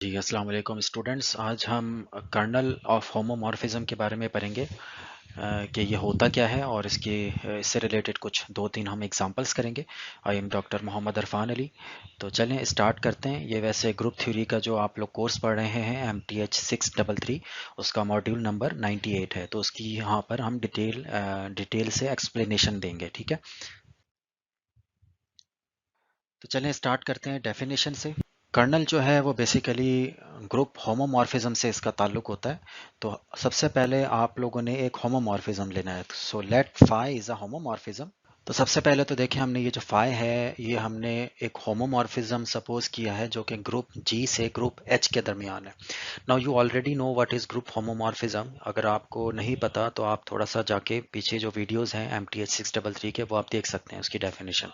जी, अस्सलाम वालेकुम स्टूडेंट्स। आज हम कर्नल ऑफ होमोमॉर्फिज्म के बारे में पढ़ेंगे कि ये होता क्या है और इससे रिलेटेड कुछ दो तीन हम एग्जांपल्स करेंगे। I am doctor Mohammad Arfan Ali. तो चलें स्टार्ट करते हैं। ये वैसे ग्रुप थ्योरी का जो आप लोग कोर्स पढ़ रहे हैं MTH 633, उसका मॉड्यूल नंबर 98 है। तो उसकी यहाँ पर हम डिटेल से एक्सप्लेनेशन देंगे, ठीक है। तो चलें स्टार्ट करते हैं डेफिनेशन से। कर्नल जो है वो बेसिकली ग्रुप होमोमॉर्फिज्म से इसका ताल्लुक होता है। तो सबसे पहले आप लोगों ने एक होमोमॉर्फिज्म लेना है। So let phi is a homomorphism. तो सबसे पहले तो देखिए, हमने ये जो फाई है ये हमने एक होमोमॉर्फिज्म सपोज किया है जो कि ग्रुप जी से ग्रुप एच के दरमियान है। Now you already know what is group homomorphism. अगर आपको नहीं पता तो आप थोड़ा सा जाके पीछे जो वीडियोस हैं MTH 633 के, वो आप देख सकते हैं उसकी डेफिनेशन।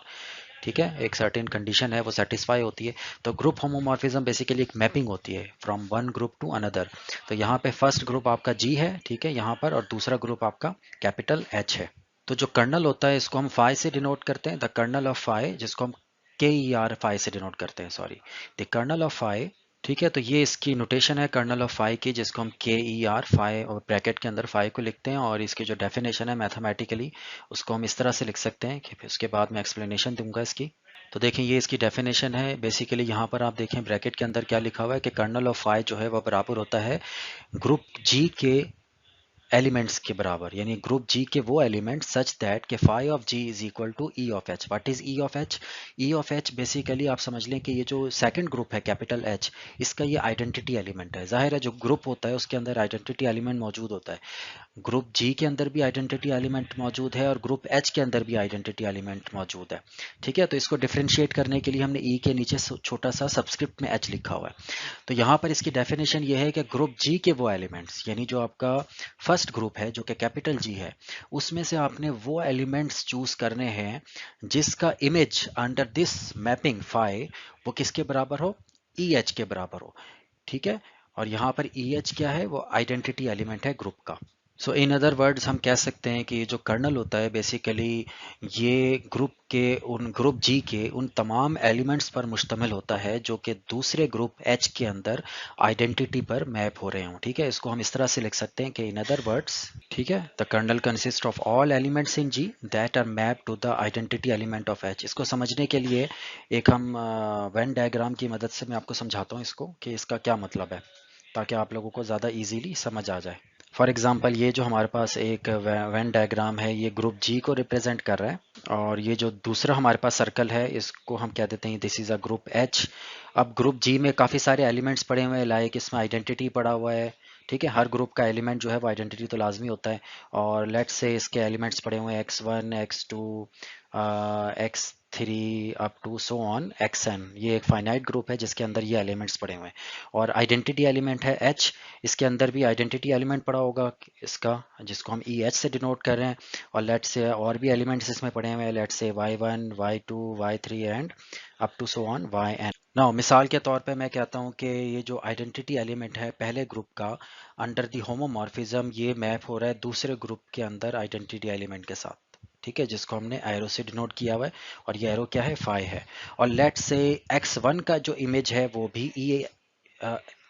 ठीक है, एक सर्टेन कंडीशन है वो सेटिस्फाई होती है। तो ग्रुप होमोमॉर्फिज्म बेसिकली एक मैपिंग होती है from one group to another. तो यहाँ पे फर्स्ट ग्रुप आपका जी है, ठीक है, यहाँ पर, और दूसरा ग्रुप आपका कैपिटल एच है। तो जो कर्नल होता है इसको हम फाई से डिनोट करते हैं, द कर्नल ऑफ फाई, जिसको हम KER फाई से डिनोट करते हैं, sorry, the kernel of phi. ठीक है, तो ये इसकी नोटेशन है कर्नल ऑफ फाई की, जिसको हम KER फाई और ब्रैकेट के अंदर फाई को लिखते हैं, और इसकी जो डेफिनेशन है मैथमेटिकली उसको हम इस तरह से लिख सकते हैं कि फिर उसके बाद मैं एक्सप्लेनेशन दूंगा इसकी। तो देखें, ये इसकी डेफिनेशन है। बेसिकली यहाँ पर आप देखें ब्रैकेट के अंदर क्या लिखा हुआ है कि कर्नल ऑफ फाई जो है वह बराबर होता है ग्रुप जी के एलिमेंट्स के बराबर, यानी ग्रुप जी के वो element such that K phi of G is equal to E of H. What is E of H? E of H basically आप समझ लें कि ये जो सेकंड ग्रुप है कैपिटल एच, इसका ये आइडेंटिटी एलिमेंट है। जाहिर है जो ग्रुप होता है उसके अंदर आइडेंटिटी एलिमेंट मौजूद होता है। ग्रुप जी के अंदर भी आइडेंटिटी एलिमेंट मौजूद है और ग्रुप एच के अंदर भी आइडेंटिटी एलिमेंट मौजूद है। ठीक है, तो इसको डिफ्रेंशिएट करने के लिए हमने ई के नीचे छोटा सा सबस्क्रिप्ट में एच लिखा हुआ है। तो यहाँ पर इसकी डेफिनेशन ये है कि ग्रुप जी के वो एलिमेंट्स, यानी जो आपका फर्स्ट ग्रुप है जो कि कैपिटल जी है, उसमें से आपने वो एलिमेंट्स चूज करने हैं जिसका image under this mapping phi वो किसके बराबर हो? ई एच के बराबर हो। ठीक है, और यहाँ पर ई एच क्या है? वो आइडेंटिटी एलिमेंट है ग्रुप का। सो इन अदर वर्ड्स हम कह सकते हैं कि जो कर्नल होता है बेसिकली ये ग्रुप जी के उन तमाम एलिमेंट्स पर मुश्तमिल होता है जो कि दूसरे ग्रुप एच के अंदर आइडेंटिटी पर मैप हो रहे हों। ठीक है, इसको हम इस तरह से लिख सकते हैं कि इन अदर वर्ड्स, ठीक है, the kernel consist of all elements in G that are map to the identity element of H. इसको समझने के लिए एक हम वेन डायग्राम की मदद से मैं आपको समझाता हूँ इसको कि इसका क्या मतलब है, ताकि आप लोगों को ज़्यादा इजीली समझ आ जाए। फॉर एग्जांपल ये जो हमारे पास एक वेन डायग्राम है ये ग्रुप जी को रिप्रेजेंट कर रहा है, और ये जो दूसरा हमारे पास सर्कल है इसको हम कह देते हैं this is a group H. अब ग्रुप जी में काफ़ी सारे एलिमेंट्स पड़े हुए हैं, लाइक इसमें आइडेंटिटी पड़ा हुआ है। ठीक है, हर ग्रुप का एलिमेंट जो है वो आइडेंटिटी तो लाजमी होता है। और लेट्स से इसके एलिमेंट्स पड़े हुए हैं x1 x2 x3 up to so on xn। ये एक फाइनाइट ग्रुप है जिसके अंदर ये एलिमेंट्स पड़े हुए हैं, और आइडेंटिटी एलिमेंट है h। इसके अंदर भी आइडेंटिटी एलिमेंट पड़ा होगा इसका, जिसको हम ई एच से डिनोट कर रहे हैं। और लेट से और भी एलिमेंट्स इसमें पड़े हुए हैं, लेट से y1 y2 y3 and up to so on yn। Now मिसाल के तौर पे मैं कहता हूँ कि ये जो आइडेंटिटी एलिमेंट है पहले ग्रुप का अंडर दी होमोमॉर्फिज्म ये मैप हो रहा है दूसरे ग्रुप के अंदर आइडेंटिटी एलिमेंट के साथ। ठीक है, जिसको हमने एरो से डिनोट किया हुआ है, और ये एरो क्या है? फाई है। और लेट से x1 का जो इमेज है वो भी ई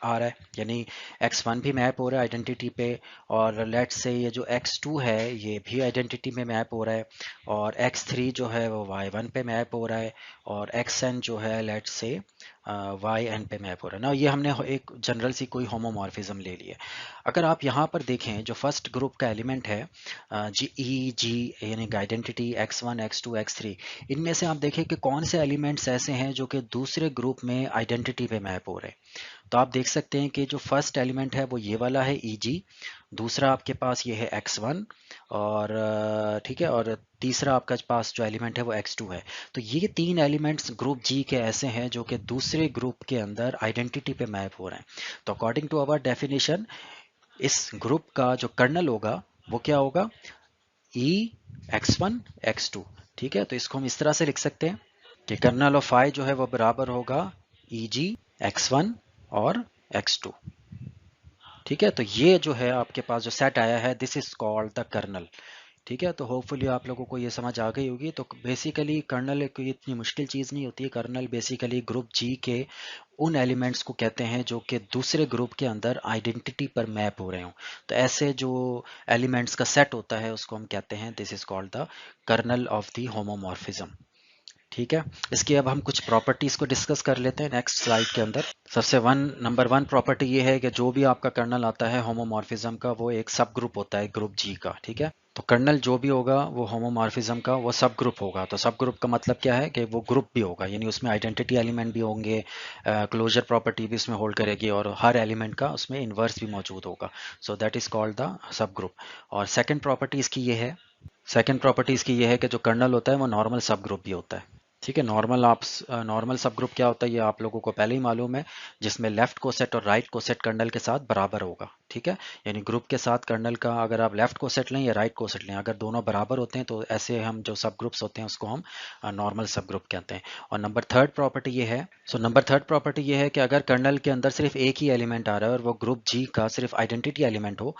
आ रहा है, यानी x1 भी मैप हो रहा है आइडेंटिटी पे। और लेट से ये जो x2 है ये भी आइडेंटिटी में मैप हो रहा है, और x3 जो है वो y1 पे मैप हो रहा है, और xn जो है लेट से yn पे मैप हो रहा है ना। ये हमने एक जनरल सी कोई होमोमॉर्फिज्म ले ली है। अगर आप यहाँ पर देखें जो फर्स्ट ग्रुप का एलिमेंट है जी ई जी, यानी आइडेंटिटी x1 x2 x3, इनमें से आप देखें कि कौन से एलिमेंट्स ऐसे हैं जो कि दूसरे ग्रुप में आइडेंटिटी पे मैप हो रहे हैं। तो आप देख सकते हैं कि जो फर्स्ट एलिमेंट है वो ये वाला है ई जी, दूसरा आपके पास ये है x1, और ठीक है, और तीसरा आपका पास जो एलिमेंट है वो x2 है। तो ये तीन एलिमेंट्स ग्रुप जी के ऐसे हैं जो कि दूसरे ग्रुप के अंदर आइडेंटिटी पे मैप हो रहे हैं। तो अकॉर्डिंग टू अवर डेफिनेशन इस ग्रुप का जो कर्नल होगा वो क्या होगा? ई x1 x2। ठीक है, तो इसको हम इस तरह से लिख सकते हैं कि कर्नल ऑफ फाई जो है वो बराबर होगा ई जी x1 और x2। ठीक है, तो ये जो है आपके पास जो सेट आया है this is called the kernel. ठीक है, तो होपफुली आप लोगों को ये समझ आ गई होगी। तो बेसिकली कर्नल कोई इतनी मुश्किल चीज़ नहीं होती है। कर्नल बेसिकली ग्रुप जी के उन एलिमेंट्स को कहते हैं जो कि दूसरे ग्रुप के अंदर आइडेंटिटी पर मैप हो रहे हों। तो ऐसे जो एलिमेंट्स का सेट होता है उसको हम कहते हैं, this is called the kernel of the homomorphism. ठीक है, इसकी अब हम कुछ प्रॉपर्टीज को डिस्कस कर लेते हैं नेक्स्ट स्लाइड के अंदर। सबसे नंबर वन प्रॉपर्टी ये है कि जो भी आपका कर्नल आता है होमोमॉर्फिज्म का, वो एक सब ग्रुप होता है ग्रुप जी का। ठीक है, तो कर्नल जो भी होगा वो होमोमॉर्फिज्म का वो सब ग्रुप होगा। तो सब ग्रुप का मतलब क्या है कि वो ग्रुप भी होगा, यानी उसमें आइडेंटिटी एलिमेंट भी होंगे, क्लोजर प्रॉपर्टी भी उसमें होल्ड करेगी, और हर एलिमेंट का उसमें इन्वर्स भी मौजूद होगा। So that is called the sub group. और सेकंड प्रॉपर्टी इसकी ये है कि जो कर्नल होता है वो नॉर्मल सब ग्रुप भी होता है। ठीक है, नॉर्मल सब ग्रुप क्या होता है ये आप लोगों को पहले ही मालूम है, जिसमें लेफ्ट कोसेट और राइट कोसेट कर्नल के साथ बराबर होगा। ठीक है, यानी ग्रुप के साथ कर्नल का अगर आप लेफ्ट कोसेट लें या राइट कोसेट लें, अगर दोनों बराबर होते हैं तो ऐसे हम जो सब ग्रुप्स होते हैं उसको हम नॉर्मल सब ग्रुप कहते हैं। और नंबर थर्ड प्रॉपर्टी ये है कि अगर कर्नल के अंदर सिर्फ एक ही एलिमेंट आ रहा है और वो ग्रुप जी का सिर्फ आइडेंटिटी एलिमेंट हो,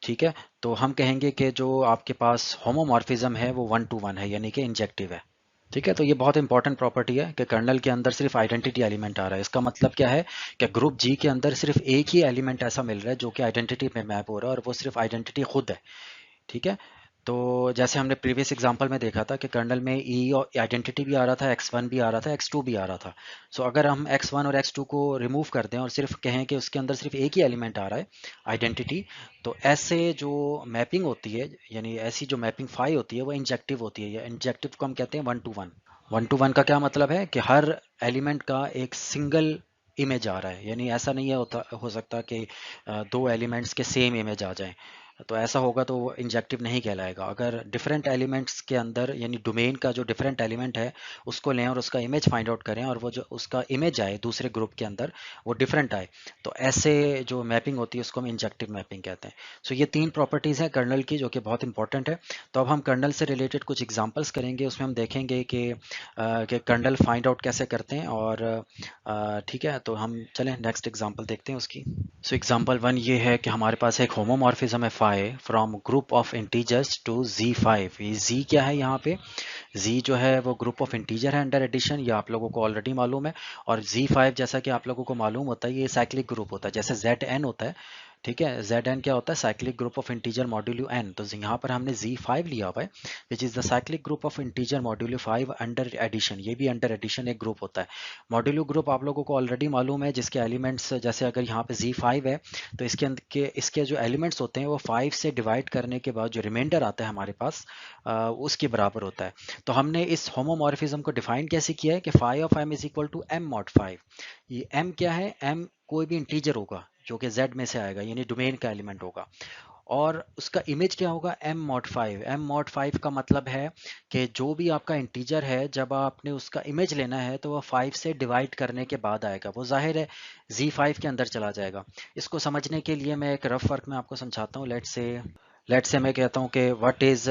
ठीक है, तो हम कहेंगे कि जो आपके पास होमोमॉर्फिज्म है वो 1 to 1 है, यानी कि इंजेक्टिव है। ठीक है, तो ये बहुत इंपॉर्टेंट प्रॉपर्टी है कि कर्नल के अंदर सिर्फ आइडेंटिटी एलिमेंट आ रहा है। इसका मतलब क्या है कि ग्रुप जी के अंदर सिर्फ एक ही एलिमेंट ऐसा मिल रहा है जो कि आइडेंटिटी पे मैप हो रहा है, और वो सिर्फ आइडेंटिटी खुद है। ठीक है, तो जैसे हमने प्रीवियस एग्जांपल में देखा था कि कर्नल में ई और आइडेंटिटी भी आ रहा था, x1 भी आ रहा था, x2 भी आ रहा था। सो अगर हम x1 और x2 को रिमूव कर दें और सिर्फ कहें कि उसके अंदर सिर्फ एक ही एलिमेंट आ रहा है आइडेंटिटी, तो ऐसे जो मैपिंग होती है, यानी ऐसी जो मैपिंग फाई होती है वो इंजेक्टिव होती है। या इंजेक्टिव को हम कहते हैं 1 to 1। 1 to 1 का क्या मतलब है कि हर एलिमेंट का एक सिंगल इमेज आ रहा है, यानी ऐसा नहीं है हो सकता कि दो एलिमेंट्स के सेम इमेज आ जाएं। तो ऐसा होगा तो वो इंजेक्टिव नहीं कहलाएगा। अगर डिफरेंट एलिमेंट्स के अंदर, यानी डोमेन का जो डिफरेंट एलिमेंट है उसको लें और उसका इमेज फाइंड आउट करें, और वो जो उसका इमेज आए दूसरे ग्रुप के अंदर वो डिफरेंट आए, तो ऐसे जो मैपिंग होती है उसको हम इंजेक्टिव मैपिंग कहते हैं। सो ये तीन प्रॉपर्टीज़ हैं कर्नल की जो कि बहुत इंपॉर्टेंट है। तो अब हम कर्नल से रिलेटेड कुछ एग्जांपल्स करेंगे, उसमें हम देखेंगे कि कर्नल फाइंड आउट कैसे करते हैं। और ठीक है, तो हम चलें नेक्स्ट एग्जांपल देखते हैं उसकी। सो एग्जांपल 1 ये है कि हमारे पास एक होमोमॉर्फिज्म है phi from group of integers to Z5। ये Z क्या है यहाँ पे? Z जो है वो ग्रुप ऑफ इंटीजर है अंडर एडिशन, ये आप लोगों को ऑलरेडी मालूम है। और Z5 जैसा कि आप लोगों को मालूम होता है ये साइक्लिक ग्रुप होता है, जैसे ZN होता है। ठीक है, ZN क्या होता है? Cyclic group of integer modulo n। तो यहाँ पर हमने Z5 लिया हुआ है, which is the cyclic group of integer modulo 5 under addition. ये भी अंडर एडिशन एक ग्रुप होता है। मॉड्यूलो ग्रुप आप लोगों को ऑलरेडी मालूम है, जिसके एलिमेंट्स, जैसे अगर यहाँ पे Z5 है तो इसके अंदर के इसके जो एलिमेंट्स होते हैं वो 5 से डिवाइड करने के बाद जो रिमाइंडर आता है हमारे पास उसके बराबर होता है। तो हमने इस होमोमॉर्फिज्म को डिफाइन कैसे किया है कि phi of m is equal to m mod 5। ये m क्या है? m कोई भी इंटीजर होगा जो कि z में से आएगा, यानी डोमेन का एलिमेंट होगा, और उसका इमेज क्या होगा? m mod 5। m मॉड 5 का मतलब है कि जो भी आपका इंटीजर है, जब आपने उसका इमेज लेना है तो वह 5 से डिवाइड करने के बाद आएगा, वो जाहिर है Z5 के अंदर चला जाएगा। इसको समझने के लिए मैं एक रफ वर्क में आपको समझाता हूँ। लेट्स से मैं कहता हूँ कि व्हाट इज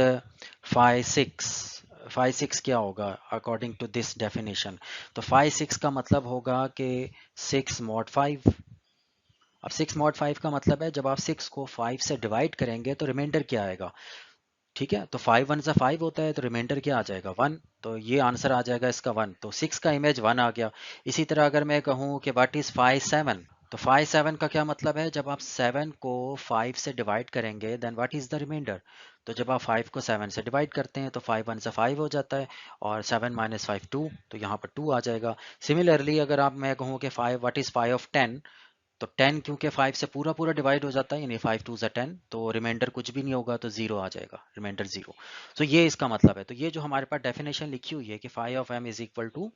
5 6। 5 6 क्या होगा अकॉर्डिंग टू दिस डेफिनेशन? तो 5 6 का मतलब होगा कि 6 मॉड 5। अब 6 मॉड 5 का मतलब है जब आप 6 को 5 से डिवाइड करेंगे तो रिमाइंडर क्या आएगा? ठीक है, तो 5 1 सा 5 होता है, तो रिमाइंडर क्या आ जाएगा? 1। तो ये आंसर आ जाएगा इसका 1। तो 6 का इमेज 1 आ गया। इसी तरह अगर मैं कहूँ कि व्हाट इज 5 7, तो 5 7 का क्या मतलब है? जब आप 7 को 5 से डिवाइड करेंगे then what is the remainder? तो जब आप 5 को 7 से डिवाइड करते हैं तो 5 1 से 5 हो जाता है, और 7 माइनस 5 2, तो यहाँ पर 2 आ जाएगा। सिमिलरली अगर आप मैं कहूँ कि 5 व्हाट इज 5 ऑफ 10, तो 10 क्योंकि 5 से पूरा पूरा डिवाइड हो जाता है, यानी 5 2 ज़ा 10, तो रिमाइंडर कुछ भी नहीं होगा, तो जीरो आ जाएगा, रिमाइंडर जीरो। तो ये इसका मतलब है। तो ये जो हमारे पास डेफिनेशन लिखी हुई है कि phi of m is equal to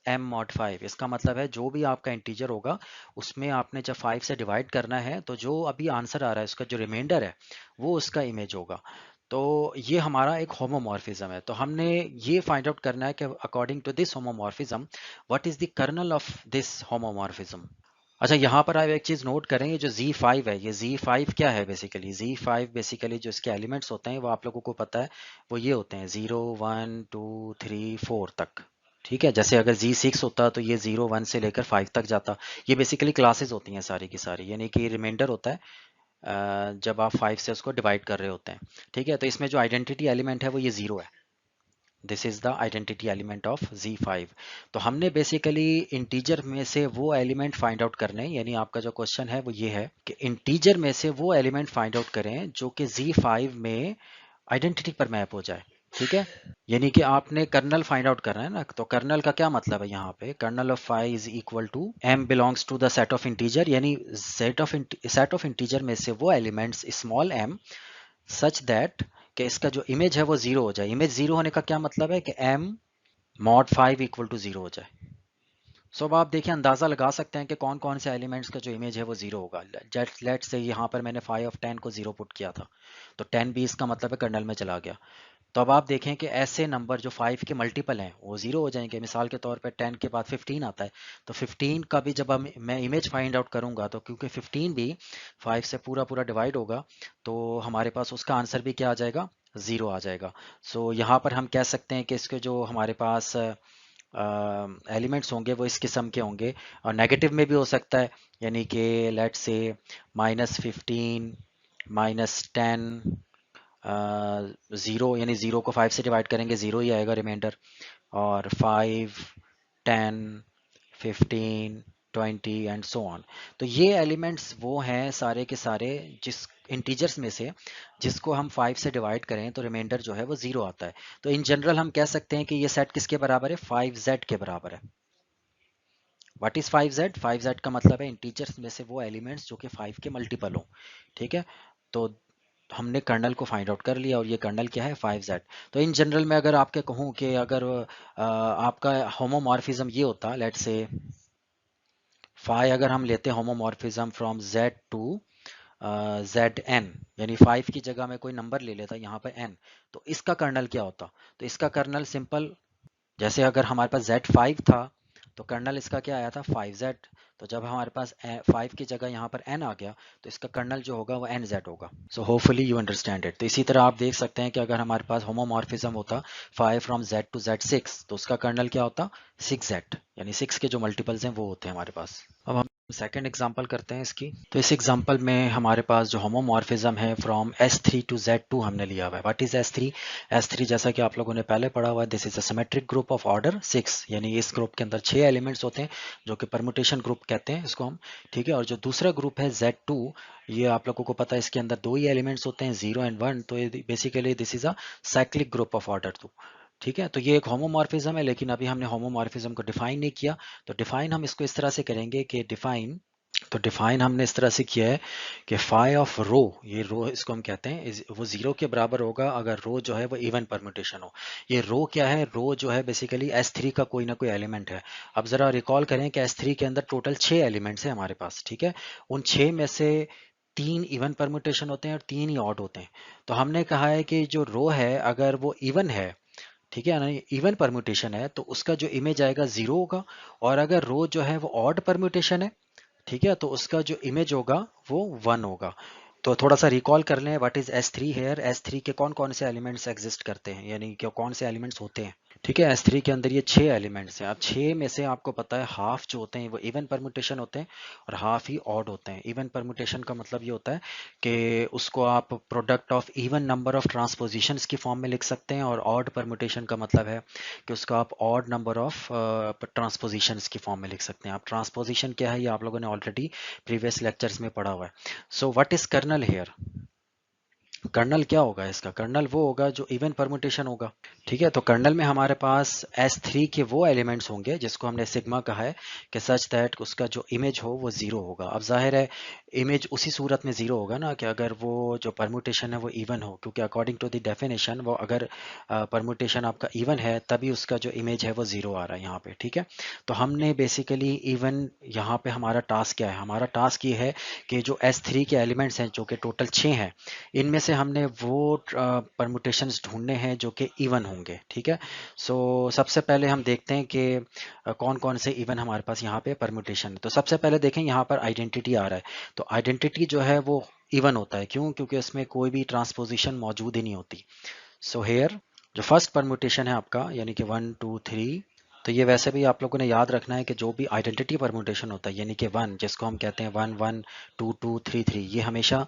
m mod 5, इसका मतलब है जो भी आपका इंटीजर होगा उसमें आपने जब 5 से डिवाइड करना है तो जो अभी आंसर आ रहा है उसका जो रिमाइंडर है वो उसका इमेज होगा। तो ये हमारा एक होमोमॉर्फिज्म है। तो हमने ये फाइंड आउट करना है कि according to this homomorphism what is the kernel of this homomorphism. अच्छा, यहाँ पर आप एक चीज़ नोट करें, ये जो Z5 है, ये Z5 क्या है? बेसिकली Z5 बेसिकली जो इसके एलिमेंट्स होते हैं वो आप लोगों को पता है, वो ये होते हैं 0 1 2 3 4 तक। ठीक है, जैसे अगर Z6 होता तो ये 0 1 से लेकर 5 तक जाता। ये बेसिकली क्लासेस होती हैं सारी की सारी, यानी कि रिमाइंडर होता है। जब आप 5 से उसको डिवाइड कर रहे होते हैं। ठीक है, तो इसमें जो आइडेंटिटी एलिमेंट है वो ये 0 है। This is the identity element of Z5। तो हमने बेसिकली इंटीजर में से वो एलिमेंट फाइंड आउट करने हैं, यानी आपका जो क्वेश्चन है वो ये है कि इंटीजर में से वो एलिमेंट फाइंड आउट करें जो कि Z5 में आइडेंटिटी पर मैप हो जाए। ठीक है, यानी कि आपने कर्नल फाइंड आउट करना है ना, तो कर्नल का क्या मतलब है यहाँ पे, kernel of phi is equal to m belongs to the set of integer, यानी सेट ऑफ इंटीजर में से वो elements small m such that कि इसका जो इमेज है वो जीरो हो जाए। इमेज जीरो होने का क्या मतलब है कि m mod 5 equal to zero हो जाए। सो अब आप देखिए, अंदाजा लगा सकते हैं कि कौन कौन से एलिमेंट्स का जो इमेज है वो जीरो होगा। लेट से यहाँ पर मैंने 5 ऑफ 10 को जीरो पुट किया था, तो 10 भी इसका मतलब है कर्नल में चला गया। तो अब आप देखें कि ऐसे नंबर जो 5 के मल्टीपल हैं वो जीरो हो जाएंगे। मिसाल के तौर पे 10 के बाद 15 आता है, तो 15 का भी जब मैं इमेज फाइंड आउट करूंगा, तो क्योंकि 15 भी 5 से पूरा पूरा डिवाइड होगा, तो हमारे पास उसका आंसर भी क्या आ जाएगा, जीरो आ जाएगा। सो यहाँ पर हम कह सकते हैं कि इसके जो हमारे पास एलिमेंट्स होंगे वो इस किस्म के होंगे, और नेगेटिव में भी हो सकता है, यानी कि लेट से -15 -10 ज़ीरो, यानी ज़ीरो को 5 से डिवाइड करेंगे ज़ीरो ही आएगा रिमाइंडर, और 5 10 15 20 एंड सो ऑन। तो ये एलिमेंट्स वो हैं सारे के सारे जिस इंटीजर्स में से जिसको हम 5 से डिवाइड करें तो रिमाइंडर जो है वो ज़ीरो आता है। तो इन जनरल हम कह सकते हैं कि ये सेट किसके बराबर है, 5Z के बराबर है। What is 5Z? 5Z का मतलब है इंटीजर्स में से वो एलिमेंट्स जो कि 5 के मल्टीपल हो। ठीक है, तो हमने कर्नल को फाइंड आउट कर लिया, और ये कर्नल क्या है, 5Z। तो इन जनरल में अगर आपके कहूँ कि अगर आपका होमोमॉर्फिज्म ये होता, लेट से फाई अगर हम लेते हैं homomorphism from Z to ZN, यानी 5 की जगह में कोई नंबर ले लेता यहाँ पर n, तो इसका कर्नल क्या होता, तो इसका कर्नल सिंपल, जैसे अगर हमारे पास Z5 था तो कर्नल इसका क्या आया था, 5Z। तो जब हमारे पास 5 की जगह यहाँ पर n आ गया, तो इसका कर्नल जो होगा वो NZ होगा। So hopefully you understand it. तो इसी तरह आप देख सकते हैं कि अगर हमारे पास होमोमॉर्फिज्म होता 5 फ्रॉम Z टू Z6, तो उसका कर्नल क्या होता, 6Z, यानी 6 के जो मल्टीपल्स हैं वो होते हैं हमारे पास। अब हम सेकेंड एग्जांपल करते हैं इसकी। तो इस एग्जांपल में हमारे पास जो होमोमॉर्फिज्म है फ्रॉम S3 टू Z2 हमने लिया हुआ है। What is S3? S3 जैसा कि आप लोगों ने पहले पढ़ा हुआ है, this is a symmetric group of order 6, यानी इस ग्रुप के अंदर 6 एलिमेंट्स होते हैं जो कि परमुटेशन ग्रुप कहते हैं इसको हम। ठीक है, और जो दूसरा ग्रुप है Z2, ये आप लोगों को पता है इसके अंदर दो ही एलिमेंट्स होते हैं, 0 एंड 1, तो ये basically this is a cyclic group of order 2। ठीक है, तो ये एक होमोमॉर्फिज्म है, लेकिन अभी हमने होमोमॉर्फिज्म को डिफाइन नहीं किया। तो डिफाइन हम इसको इस तरह से करेंगे कि डिफाइन, तो डिफाइन हमने इस तरह से किया है कि फाई ऑफ रो, ये रो इसको हम कहते हैं, वो जीरो के बराबर होगा अगर रो जो है वो इवन परम्यूटेशन हो। ये रो क्या है, रो जो है बेसिकली S3 का कोई ना कोई एलिमेंट है। अब जरा रिकॉल करें कि S3 के अंदर टोटल 6 एलिमेंट्स हैं हमारे पास। ठीक है, उन 6 में से 3 इवन परम्यूटेशन होते हैं और 3 ही ऑड होते हैं। तो हमने कहा है कि जो रो है अगर वो इवन है, ठीक है ना, इवन परम्यूटेशन है, तो उसका जो इमेज आएगा जीरो होगा, और अगर रो जो है वो ऑड परम्यूटेशन है, ठीक है, तो उसका जो इमेज होगा वो 1 होगा। तो थोड़ा सा रिकॉल कर लें, what is S3 hair, S3 के कौन कौन से एलिमेंट्स एग्जिस्ट करते हैं, यानी कि कौन से एलिमेंट्स होते हैं। ठीक है, S3 के अंदर ये 6 एलिमेंट्स हैं। अब 6 में से आपको पता है हाफ जो होते हैं वो इवन परम्यूटेशन होते हैं और हाफ ही ऑड होते हैं। इवन परम्यूटेशन का मतलब ये होता है कि उसको आप product of even number of transpositions की फॉर्म में लिख सकते हैं, और ऑड परम्यूटेशन का मतलब है कि उसको आप ऑड नंबर ऑफ ट्रांसपोजिशंस की फॉर्म में लिख सकते हैं। आप ट्रांसपोजिशन क्या है ये आप लोगों ने ऑलरेडी प्रीवियस लेक्चर्स में पढ़ा हुआ है। So what is kernel here, kernel क्या होगा इसका, कर्नल वो होगा जो इवन परम्यूटेशन होगा। ठीक है, तो कर्नल में हमारे पास S3 के वो एलिमेंट्स होंगे जिसको हमने सिग्मा कहा है कि सच दैट उसका जो इमेज हो वो जीरो होगा। अब जाहिर है इमेज उसी सूरत में जीरो होगा ना कि अगर वो जो परम्यूटेशन है वो इवन हो, क्योंकि अकॉर्डिंग टू द डेफिनेशन वो अगर परम्यूटेशन आपका इवन है तभी उसका जो इमेज है वो जीरो आ रहा है यहाँ पे। ठीक है, तो हमने बेसिकली इवन, यहाँ पे हमारा टास्क क्या है, हमारा टास्क ये है कि जो S3 के एलिमेंट्स हैं जो कि टोटल 6 हैं, इनमें से हमने वो परमुटेशंस ढूंढने हैं जो कि इवन होंगे। ठीक है, सो सबसे पहले हम देखते हैं कि कौन कौन से इवन हमारे पास यहाँ पे परमुटेशन है। तो सबसे पहले देखें यहाँ पर आइडेंटिटी आ रहा है, तो आइडेंटिटी जो है वो इवन होता है, क्यों, क्योंकि उसमें कोई भी ट्रांसपोजिशन मौजूद ही नहीं होती। सो हेयर जो फर्स्ट परमुटेशन है आपका, यानी कि 1 2 3, तो ये वैसे भी आप लोगों ने याद रखना है कि जो भी आइडेंटिटी परम्यूटेशन होता है, यानी कि वन, जिसको हम कहते हैं one one, two two, three three, ये हमेशा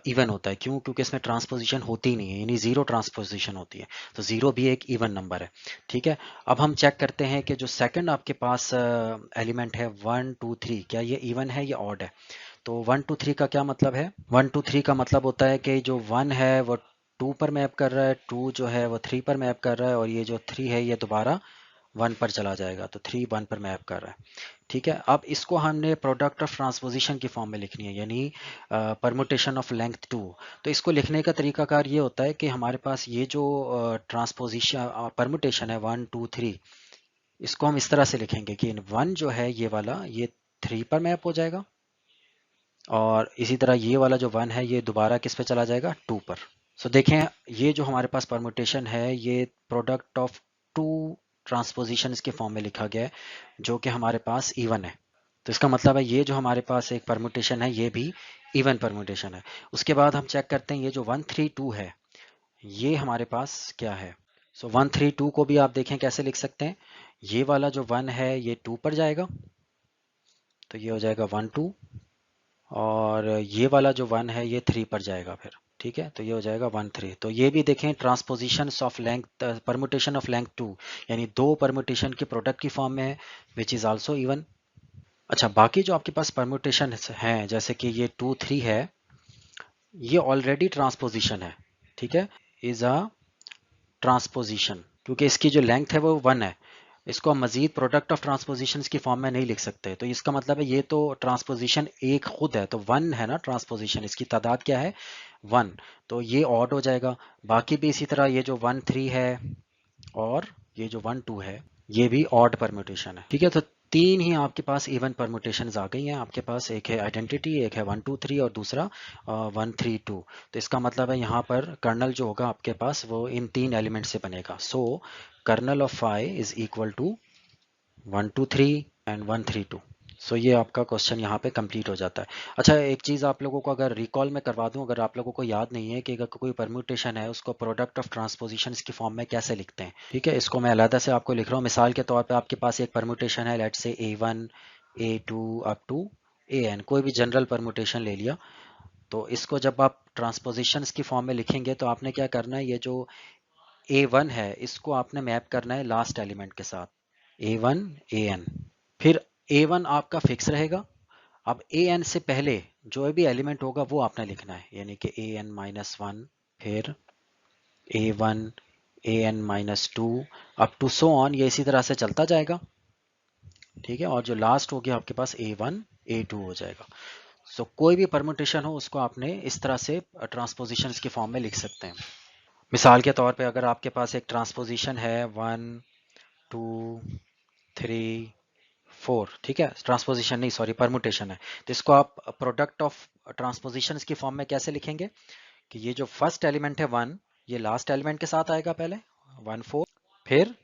इवन होता है। क्यों? क्योंकि इसमें ट्रांसपोजिशन होती नहीं है, यानी जीरो ट्रांसपोजिशन होती है। तो जीरो भी एक इवन नंबर है। ठीक है, अब हम चेक करते हैं कि जो सेकंड आपके पास एलिमेंट है वन टू थ्री, क्या ये इवन है या ऑड है। तो वन टू थ्री का क्या मतलब है? वन टू थ्री का मतलब होता है कि जो वन है वो टू पर मैप कर रहा है, टू जो है वो थ्री पर मैप कर रहा है, और ये जो थ्री है ये दोबारा वन पर चला जाएगा, तो थ्री वन पर मैप कर रहा है। ठीक है, अब इसको हमने प्रोडक्ट ऑफ ट्रांसपोजिशन की फॉर्म में लिखनी है, यानी परमुटेशन ऑफ लेंथ टू। तो इसको लिखने का तरीकाकार ये होता है कि हमारे पास ये जो ट्रांसपोजिशन परमुटेशन है वन टू थ्री, इसको हम इस तरह से लिखेंगे कि वन जो है ये वाला, ये थ्री पर मैप हो जाएगा, और इसी तरह ये वाला जो वन है ये दोबारा किस पे चला जाएगा? टू पर। सो देखें, ये जो हमारे पास परमुटेशन है ये प्रोडक्ट ऑफ टू ट्रांसपोजिशन के फॉर्म में लिखा गया है, जो कि हमारे पास इवन है। तो इसका मतलब है ये जो हमारे पास एक परमुटेशन है ये भी इवन परमुटेशन है। उसके बाद हम चेक करते हैं ये जो वन थ्री टू है ये हमारे पास क्या है। सो वन थ्री टू को भी आप देखें कैसे लिख सकते हैं। ये वाला जो वन है ये टू पर जाएगा, तो ये हो जाएगा वन टू, और ये वाला जो वन है ये थ्री पर जाएगा फिर। ठीक है, तो ये हो जाएगा वन थ्री। तो ये भी देखें transposition of length, permutation of length two, यानी दो परमुटेशन के प्रोडक्ट की फॉर्म में है, विच इज आल्सो इवन। अच्छा, बाकी जो आपके पास परमुटेशन हैं जैसे कि ये टू थ्री है, ये ऑलरेडी ट्रांसपोजिशन है। ठीक है, इज अ ट्रांसपोजिशन, क्योंकि इसकी जो लेंथ है वो वन है। इसको हम मजीद प्रोडक्ट ऑफ ट्रांसपोजिशन की फॉर्म में नहीं लिख सकते। तो इसका मतलब है ये तो ट्रांसपोजिशन एक खुद है, तो वन है ना ट्रांसपोजिशन, इसकी तादाद क्या है? वन। तो ये ऑड हो जाएगा। बाकी भी इसी तरह ये जो वन थ्री है और ये जो वन टू है ये भी ऑड परम्यूटेशन है। ठीक है, तो तीन ही आपके पास इवन परम्यूटेशंस आ गई हैं आपके पास। एक है आइडेंटिटी, एक है वन टू थ्री, और दूसरा वन थ्री टू। तो इसका मतलब है यहाँ पर कर्नल जो होगा आपके पास वो इन तीन एलिमेंट से बनेगा। So kernel of phi is equal to one two three and one three two. So ये आपका क्वेश्चन यहाँ पे कंप्लीट हो जाता है। अच्छा, एक चीज़ आप लोगों को अगर रिकॉल में करवा दूँ, अगर आप लोगों को याद नहीं है कि अगर कोई परम्यूटेशन है उसको प्रोडक्ट ऑफ ट्रांसपोजिशन की फॉर्म में कैसे लिखते हैं। ठीक है, इसको मैं अलहदा से आपको लिख रहा हूँ। मिसाल के तौर पे आपके पास एक परम्यूटेशन है, let's say A1 A2 up to AN, कोई भी जनरल परम्यूटेशन ले लिया। तो इसको जब आप ट्रांसपोजिशन की फॉर्म में लिखेंगे तो आपने क्या करना है, ये जो A1 है इसको आपने मैप करना है लास्ट एलिमेंट के साथ, A1 AN। फिर A1 आपका फिक्स रहेगा। अब AN से पहले जो भी एलिमेंट होगा वो आपने लिखना है, यानी कि AN माइनस वन, फिर A1 AN minus two, up to so on, ये इसी तरह से चलता जाएगा। ठीक है, और जो लास्ट हो गया आपके पास A1 A2 हो जाएगा। सो कोई भी परमुटेशन हो उसको आपने इस तरह से ट्रांसपोजिशन की फॉर्म में लिख सकते हैं। मिसाल के तौर पे अगर आपके पास एक ट्रांसपोजिशन है वन टू थ्री फोर, ठीक है, ट्रांसपोजिशन नहीं, सॉरी, परमुटेशन है, तो इसको आप प्रोडक्ट ऑफ ट्रांसपोजिशन की फॉर्म में कैसे लिखेंगे कि ये जो फर्स्ट एलिमेंट है वन, ये लास्ट एलिमेंट के साथ आएगा पहले, वन फोर, फिर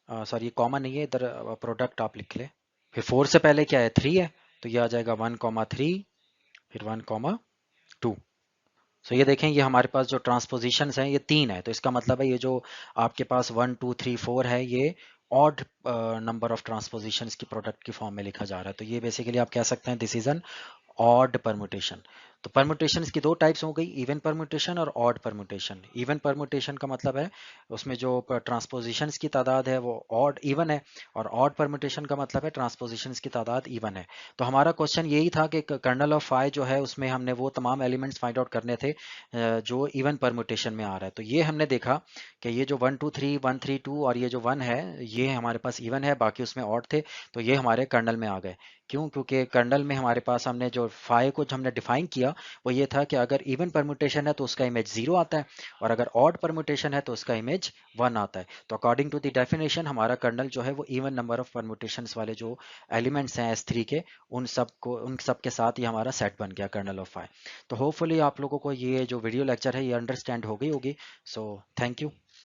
सॉरी ये कॉमन नहीं है इधर, प्रोडक्ट आप लिख ले, फिर फोर से पहले क्या है? थ्री है, तो ये आ जाएगा वन कॉमा थ्री, फिर वन कॉमा टू। सो ये देखें, ये हमारे पास जो ट्रांसपोजिशंस हैं ये तीन है, तो इसका मतलब है ये जो आपके पास वन टू थ्री फोर है ये ऑड नंबर ऑफ ट्रांसपोजिशंस की प्रोडक्ट की फॉर्म में लिखा जा रहा है। तो ये बेसिकली आप कह सकते हैं this is an odd permutation. तो परमुटेशन की दो टाइप्स हो गई, इवन परमुटेशन और ऑड परमुटेशन। इवन परमुटेशन का मतलब है उसमें जो ट्रांसपोजिशंस की तादाद है वो ऑड इवन है, और ऑड परमुटेशन का मतलब है ट्रांसपोजिशंस की तादाद इवन है। तो हमारा क्वेश्चन यही था कि कर्नल ऑफ फाई जो है उसमें हमने वो तमाम एलिमेंट्स फाइंड आउट करने थे जो इवन परमुटेशन में आ रहा है। तो ये हमने देखा कि ये जो one two three one three two और ये जो वन है ये हमारे पास इवन है, बाकी उसमें ऑड थे, तो ये हमारे कर्नल में आ गए। क्यों? क्योंकि कर्नल में हमारे पास हमने जो फाई को हमने डिफाइन किया वो ये था कि अगर इवन परमुटेशन है तो उसका इमेज जीरो आता है, और अगर ऑड परमुटेशन है तो उसका इमेज वन आता है। तो अकॉर्डिंग टू द डेफिनेशन हमारा कर्नल जो है वो इवन नंबर ऑफ परमुटेशन वाले जो एलिमेंट्स हैं S3 के, उन सब के साथ ही हमारा सेट बन गया कर्नल ऑफ फाई। तो होपफुली आप लोगों को ये जो वीडियो लेक्चर है ये अंडरस्टैंड हो गई होगी। So thank you.